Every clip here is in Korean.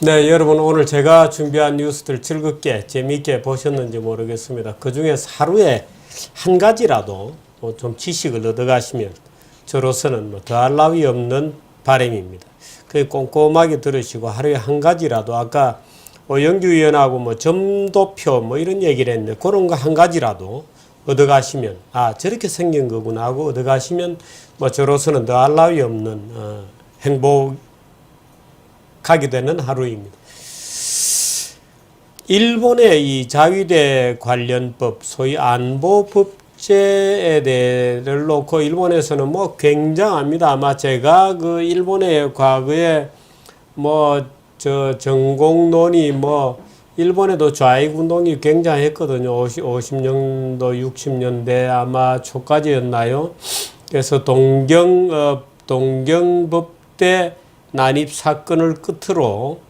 네, 여러분 오늘 제가 준비한 뉴스들 즐겁게 재미있게 보셨는지 모르겠습니다. 그 중에서 하루에 한 가지라도 좀 지식을 얻어가시면 저로서는 더할 나위 없는 바람입니다. 그 꼼꼼하게 들으시고 하루에 한 가지라도 아까 오영규 의원하고 점도표 이런 얘기를 했는데 그런 거 한 가지라도 얻어가시면 저렇게 생긴 거구나 하고 얻어가시면 저로서는 더할 나위 없는 행복 가게 되는 하루입니다. 일본의 이 자위대 관련법, 소위 안보법제에 대해를 놓고 일본에서는 굉장합니다. 아마 제가 그 일본의 과거에 전공론이 일본에도 좌익 운동이 굉장했거든요. 50년도, 60년대 아마 초까지였나요? 그래서 동경법대 난입 사건을 끝으로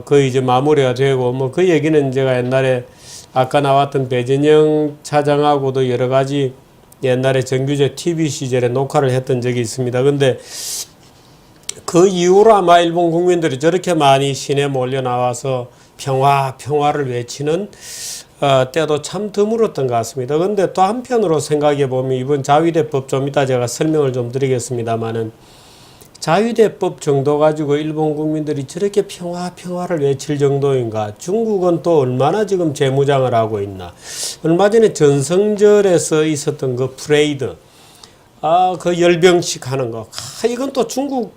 거의 이제 마무리가 되고 그 얘기는 제가 옛날에 아까 나왔던 배진영 차장하고도 여러 가지 옛날에 정규제 TV 시절에 녹화를 했던 적이 있습니다. 근데 그 이후로 아마 일본 국민들이 저렇게 많이 시내 몰려 나와서 평화를 외치는 때도 참 드물었던 것 같습니다. 근데 또 한편으로 생각해 보면 이번 자위대법 좀 이따 제가 설명을 좀 드리겠습니다만은 자위대법 정도 가지고 일본 국민들이 저렇게 평화를 외칠 정도인가? 중국은 또 얼마나 지금 재무장을 하고 있나? 얼마 전에 전성절에서 있었던 그 프레이드, 그 열병식 하는 거. 이건 또 중국,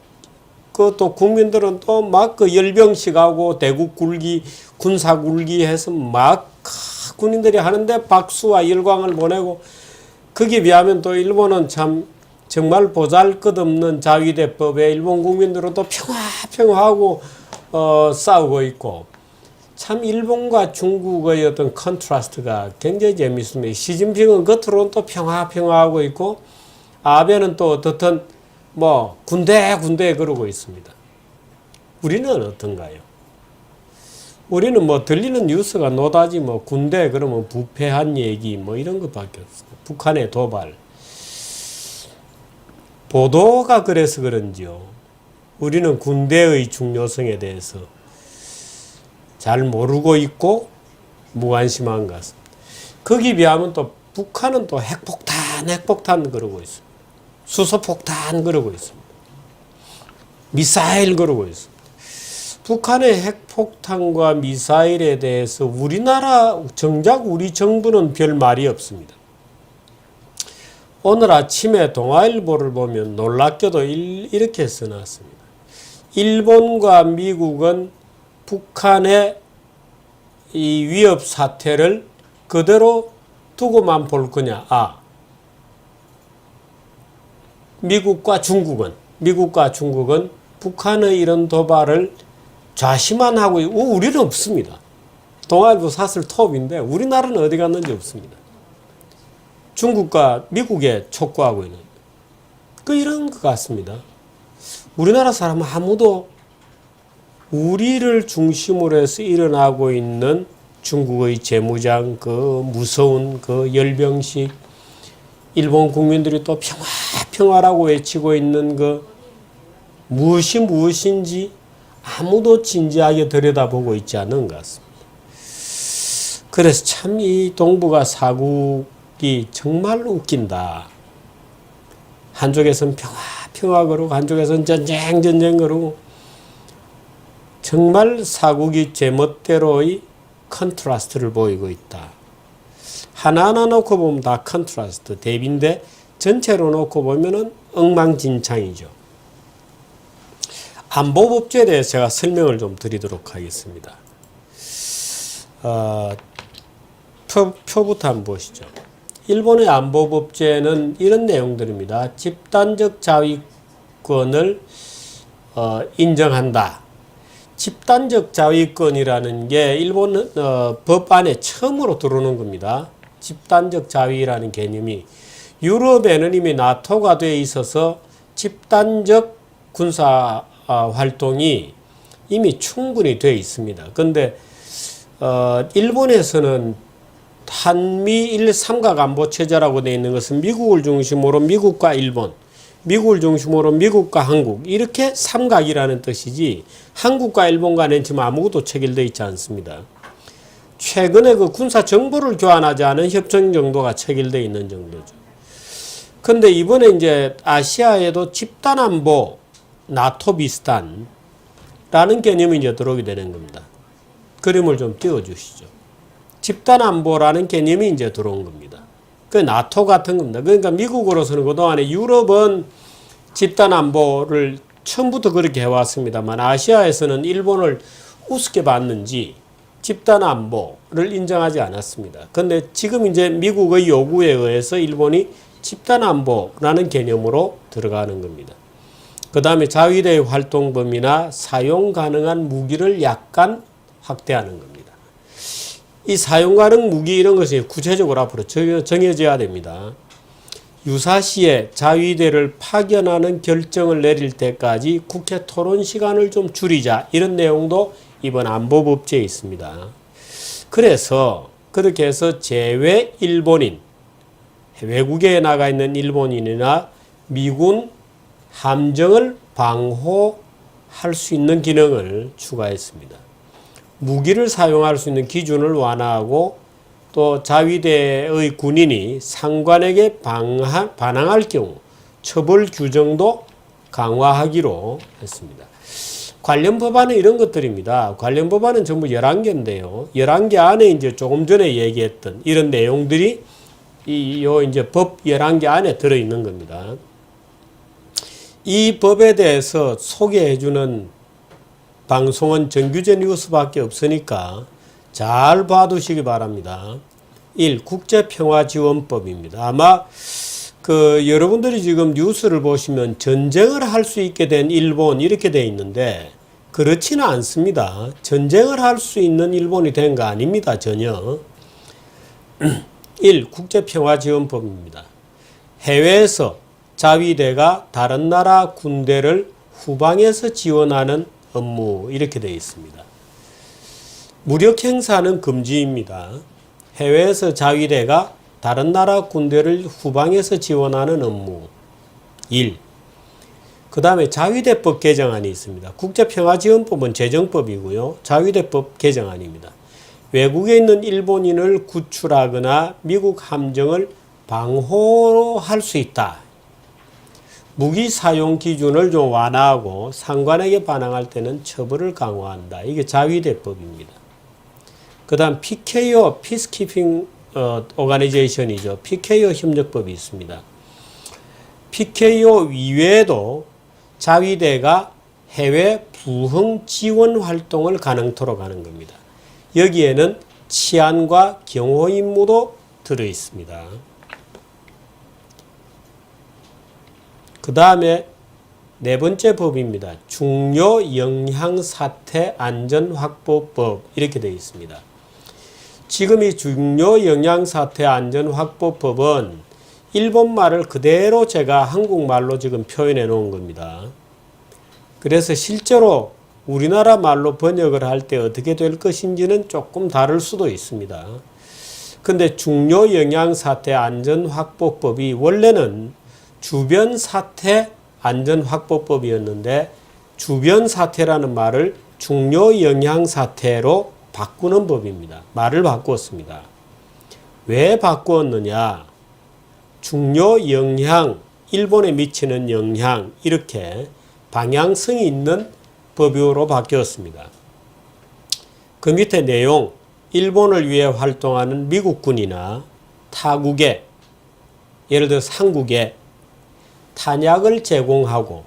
또 국민들은 또 막 그 열병식 하고 대국 굴기, 군사 굴기 해서 군인들이 하는데 박수와 열광을 보내고 거기에 비하면 또 일본은 정말 보잘것없는 자위대법에 일본 국민들은 또 평화하고 싸우고 있고 참 일본과 중국의 어떤 컨트라스트가 굉장히 재밌습니다. 시진핑은 겉으로는 또 평화하고 있고 아베는 또 어떻든 군대 그러고 있습니다. 우리는 어떤가요? 우리는 들리는 뉴스가 노다지 군대 그러면 부패한 얘기 이런 것밖에 없어요. 북한의 도발. 보도가 그래서 그런지요. 우리는 군대의 중요성에 대해서 잘 모르고 있고 무관심한 것 같습니다. 거기에 비하면 또 북한은 또 핵폭탄 그러고 있습니다. 수소폭탄 그러고 있습니다. 미사일 그러고 있습니다. 북한의 핵폭탄과 미사일에 대해서 정작 우리 정부는 별 말이 없습니다. 오늘 아침에 동아일보를 보면 놀랍게도 이렇게 써놨습니다. 일본과 미국은 북한의 이 위협 사태를 그대로 두고만 볼 거냐? 미국과 중국은 북한의 이런 도발을 좌시만 하고 있고 우리는 없습니다. 동아일보 사설 톱인데 우리나라는 어디 갔는지 없습니다. 중국과 미국에 촉구하고 있는 이런 것 같습니다. 우리나라 사람은 아무도 우리를 중심으로 해서 일어나고 있는 중국의 재무장 무서운 열병식 일본 국민들이 또 평화라고 외치고 있는 무엇인지 아무도 진지하게 들여다보고 있지 않은 것 같습니다. 그래서 참 이 동북아 사국이 정말 웃긴다. 한쪽에서는 평화 그러고 한쪽에서는 전쟁 그러고 정말 사국이 제멋대로의 컨트라스트를 보이고 있다. 하나하나 놓고 보면 다 컨트라스트 대비인데 전체로 놓고 보면은 엉망진창이죠. 안보법제에 대해서 제가 설명을 좀 드리도록 하겠습니다. 표부터 한번 보시죠. 일본의 안보법제는 이런 내용들입니다. 집단적 자위권을 인정한다. 집단적 자위권이라는 게 일본 법 안에 처음으로 들어오는 겁니다. 집단적 자위라는 개념이 유럽에는 이미 나토가 돼 있어서 집단적 군사 활동이 이미 충분히 돼 있습니다. 그런데 일본에서는 한미일 삼각안보체제라고 되어 있는 것은 미국을 중심으로 미국과 일본, 미국을 중심으로 미국과 한국 이렇게 삼각이라는 뜻이지 한국과 일본 간에는 지금 아무것도 체결되어 있지 않습니다. 최근에 그 군사 정보를 교환하지 않은 협정 정도가 체결되어 있는 정도죠. 근데 이번에 이제 아시아에도 집단안보, 나토 비슷한 라는 개념이 이제 들어오게 되는 겁니다. 그림을 좀 띄워주시죠. 집단안보라는 개념이 이제 들어온 겁니다. 그 나토 같은 겁니다. 그러니까 미국으로서는 그동안에 유럽은 집단안보를 처음부터 그렇게 해왔습니다만 아시아에서는 일본을 우습게 봤는지 집단안보를 인정하지 않았습니다. 그런데 지금 이제 미국의 요구에 의해서 일본이 집단안보라는 개념으로 들어가는 겁니다. 그 다음에 자위대의 활동 범위나 사용 가능한 무기를 약간 확대하는 겁니다. 이 사용 가능 무기 이런 것이 구체적으로 앞으로 정해져야 됩니다. 유사시에 자위대를 파견하는 결정을 내릴 때까지 국회 토론 시간을 좀 줄이자 이런 내용도 이번 안보법제에 있습니다. 그래서 그렇게 해서 제외 일본인, 외국에 나가 있는 일본인이나 미군 함정을 방호할 수 있는 기능을 추가했습니다. 무기를 사용할 수 있는 기준을 완화하고 또 자위대의 군인이 상관에게 반항할 경우 처벌 규정도 강화하기로 했습니다. 관련 법안은 이런 것들입니다. 관련 법안은 전부 11개인데요. 11개 안에 이제 조금 전에 얘기했던 이런 내용들이 이제 법 11개 안에 들어있는 겁니다. 이 법에 대해서 소개해주는 방송은 정규제 뉴스밖에 없으니까 잘 봐두시기 바랍니다. 1. 국제평화지원법입니다. 아마 여러분들이 지금 뉴스를 보시면 전쟁을 할 수 있게 된 일본 이렇게 돼 있는데 그렇지는 않습니다. 전쟁을 할 수 있는 일본이 된 거 아닙니다. 전혀. 1. 국제평화지원법입니다. 해외에서 자위대가 다른 나라 군대를 후방에서 지원하는 업무 이렇게 되어 있습니다. 무력 행사는 금지입니다. 해외에서 자위대가 다른 나라 군대를 후방에서 지원하는 업무 1. 그 다음에 자위대법 개정안이 있습니다. 국제평화지원법은 재정법이고요. 자위대법 개정안입니다. 외국에 있는 일본인을 구출하거나 미국 함정을 방호할 수 있다. 무기 사용 기준을 좀 완화하고 상관에게 반항할 때는 처벌을 강화한다. 이게 자위대법입니다. 그 다음 PKO, Peacekeeping Organization이죠. PKO 협력법이 있습니다. PKO 이외에도 자위대가 해외 부흥 지원 활동을 가능토록 하는 겁니다. 여기에는 치안과 경호 임무도 들어있습니다. 그 다음에 네 번째 법입니다. 중요 영향 사태 안전 확보법 이렇게 되어 있습니다. 지금 이 중요 영향 사태 안전 확보법은 일본말을 그대로 제가 한국말로 지금 표현해 놓은 겁니다. 그래서 실제로 우리나라 말로 번역을 할 때 어떻게 될 것인지는 조금 다를 수도 있습니다. 근데 중요 영향 사태 안전 확보법이 원래는 주변 사태 안전 확보법이었는데 주변 사태라는 말을 중요 영향 사태로 바꾸는 법입니다. 말을 바꾸었습니다. 왜 바꾸었느냐? 중요 영향, 일본에 미치는 영향 이렇게 방향성이 있는 법으로 바뀌었습니다. 그 밑에 내용, 일본을 위해 활동하는 미국군이나 타국에 예를 들어 한국에 탄약을 제공하고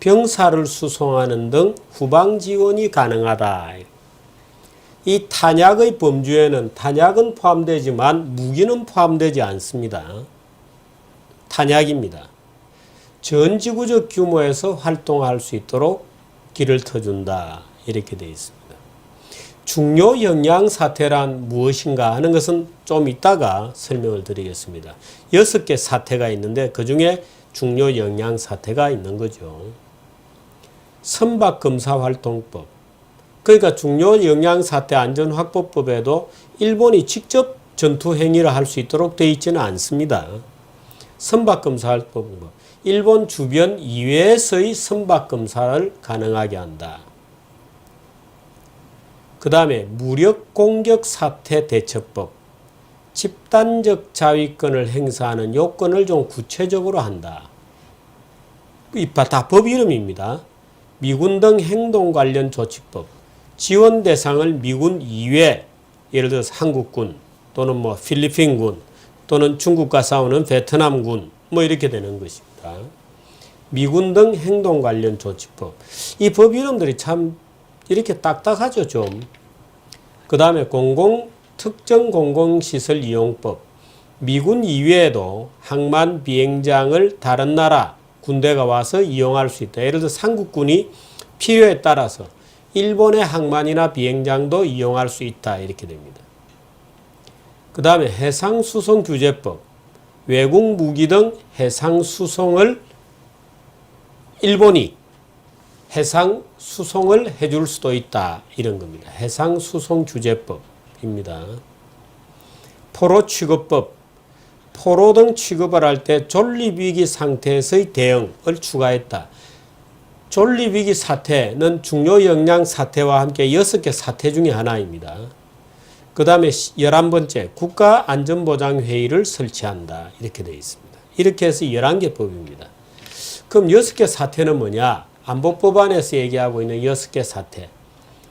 병사를 수송하는 등 후방 지원이 가능하다. 이 탄약의 범주에는 탄약은 포함되지만 무기는 포함되지 않습니다. 탄약입니다. 전 지구적 규모에서 활동할 수 있도록 길을 터준다. 이렇게 되어 있습니다. 중요 영향 사태란 무엇인가 하는 것은 좀 이따가 설명을 드리겠습니다. 6개 사태가 있는데 그 중에 중요 영향 사태가 있는 거죠. 선박검사활동법. 그러니까 중요 영향 사태 안전확보법에도 일본이 직접 전투 행위를 할 수 있도록 되어 있지는 않습니다. 선박검사할 법은 일본 주변 이외에서의 선박검사를 가능하게 한다. 그 다음에 무력공격 사태 대처법. 집단적 자위권을 행사하는 요건을 좀 구체적으로 한다. 다 법 이름입니다. 미군 등 행동 관련 조치법. 지원 대상을 미군 이외, 예를 들어서 한국군 또는 뭐 필리핀군 또는 중국과 싸우는 베트남군 뭐 이렇게 되는 것입니다. 미군 등 행동 관련 조치법. 이 법 이름들이 참 이렇게 딱딱하죠, 좀. 그 다음에 특정 공공시설 이용법. 미군 이외에도 항만 비행장을 다른 나라 군대가 와서 이용할 수 있다. 예를 들어 삼국군이 필요에 따라서 일본의 항만이나 비행장도 이용할 수 있다. 이렇게 됩니다. 그 다음에 해상수송규제법. 외국 무기 등 해상수송을 일본이 해상수송을 해줄 수도 있다. 이런 겁니다. 해상수송규제법입니다. 포로 취급법. 포로 등 취급을 할 때 존립위기 상태에서의 대응을 추가했다. 존립위기 사태는 중요 역량 사태와 함께 6개 사태 중에 하나입니다. 그 다음에 11번째 국가안전보장회의를 설치한다. 이렇게 되어 있습니다. 이렇게 해서 11개 법입니다. 그럼 6개 사태는 뭐냐? 안보법안에서 얘기하고 있는 6개 사태.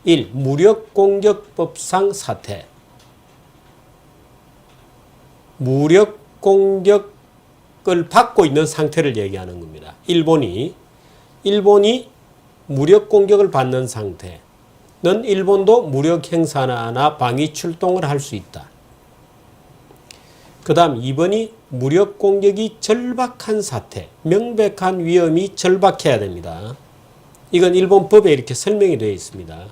1. 무력공격법상 사태. 무력공격을 받고 있는 상태를 얘기하는 겁니다. 일본이 무력공격을 받는 상태는 일본도 무력행사나 방위 출동을 할 수 있다. 그 다음 2번이 무력공격이 절박한 사태, 명백한 위험이 절박해야 됩니다. 이건 일본 법에 이렇게 설명이 되어 있습니다.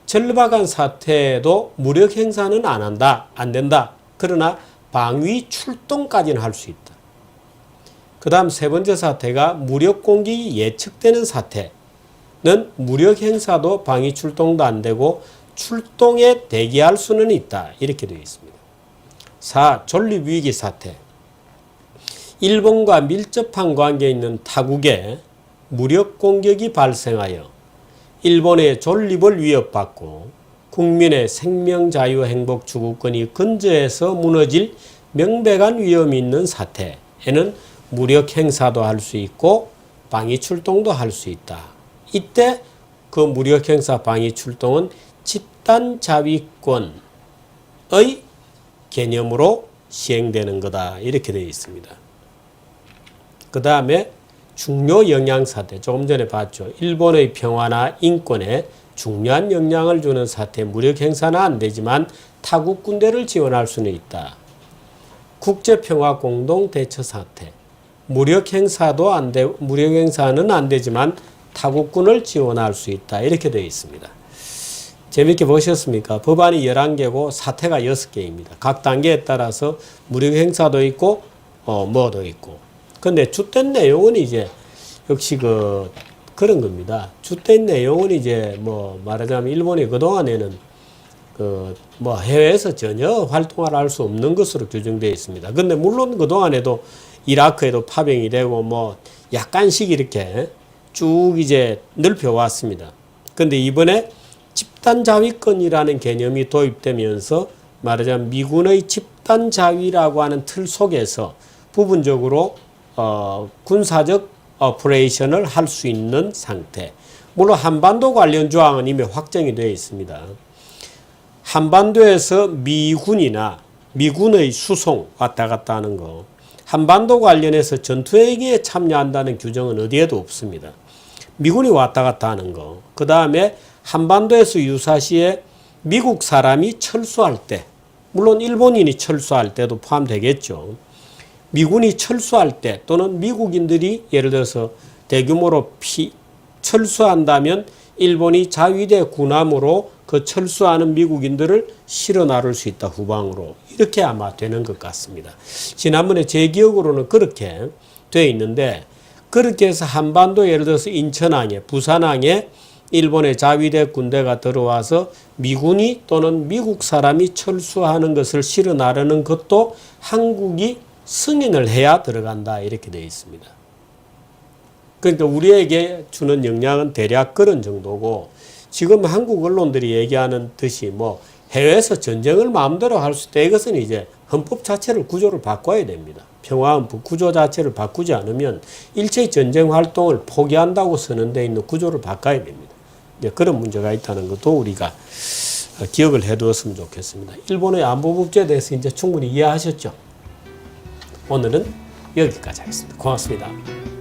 절박한 사태도 무력행사는 안 한다, 안 된다. 그러나 방위 출동까지는 할 수 있다. 그 다음 세 번째 사태가 무력공격이 예측되는 사태는 무력행사도 방위 출동도 안 되고 출동에 대기할 수는 있다. 이렇게 되어 있습니다. 4. 존립위기 사태. 일본과 밀접한 관계에 있는 타국에 무력공격이 발생하여 일본의 존립을 위협받고 국민의 생명, 자유, 행복, 주구권이 근저에서 무너질 명백한 위험이 있는 사태에는 무력 행사도 할 수 있고 방위 출동도 할 수 있다. 이때 그 무력 행사 방위 출동은 집단 자위권의 개념으로 시행되는 거다. 이렇게 되어 있습니다. 그 다음에 중요 영향 사태. 조금 전에 봤죠. 일본의 평화나 인권에 중요한 영향을 주는 사태, 무력 행사는 안 되지만 타국 군대를 지원할 수는 있다. 국제평화 공동 대처 사태. 무력 행사는 안 되지만 타국군을 지원할 수 있다. 이렇게 되어 있습니다. 재밌게 보셨습니까? 법안이 11개고 사태가 6개입니다. 각 단계에 따라서 무력 행사도 있고 뭐도 있고. 근데 주된 내용은 이제 역시 그런 겁니다. 주된 내용은 이제 뭐 말하자면 일본이 그동안에는 해외에서 전혀 활동을 할 수 없는 것으로 규정되어 있습니다. 근데 물론 그동안에도 이라크에도 파병이 되고 뭐 약간씩 이렇게 쭉 이제 넓혀 왔습니다. 근데 이번에 집단 자위권이라는 개념이 도입되면서 말하자면 미군의 집단 자위라고 하는 틀 속에서 부분적으로 군사적 오퍼레이션을 할 수 있는 상태. 물론 한반도 관련 조항은 이미 확정이 되어 있습니다. 한반도에서 미군의 수송 왔다 갔다 하는 거, 한반도 관련해서 전투행위에 참여한다는 규정은 어디에도 없습니다. 미군이 왔다 갔다 하는 거, 그 다음에 한반도에서 유사시에 미국 사람이 철수할 때, 물론 일본인이 철수할 때도 포함되겠죠. 미군이 철수할 때 또는 미국인들이 예를 들어서 대규모로 철수한다면 일본이 자위대 군함으로 그 철수하는 미국인들을 실어 나를 수 있다. 후방으로. 이렇게 아마 되는 것 같습니다. 지난번에 제 기억으로는 그렇게 되어 있는데, 그렇게 해서 한반도 예를 들어서 인천항에, 부산항에 일본의 자위대 군대가 들어와서 미군이 또는 미국 사람이 철수하는 것을 실어 나르는 것도 한국이 승인을 해야 들어간다 이렇게 되어 있습니다. 그러니까 우리에게 주는 영향은 대략 그런 정도고 지금 한국 언론들이 얘기하는 듯이 뭐 해외에서 전쟁을 마음대로 할 수 있다. 이것은 이제 헌법 자체를 구조를 바꿔야 됩니다. 평화헌법 구조 자체를 바꾸지 않으면 일체의 전쟁 활동을 포기한다고 선언되어 있는 구조를 바꿔야 됩니다. 이제 그런 문제가 있다는 것도 우리가 기억을 해두었으면 좋겠습니다. 일본의 안보 문제에 대해서 이제 충분히 이해하셨죠? 오늘은 여기까지 하겠습니다. 고맙습니다.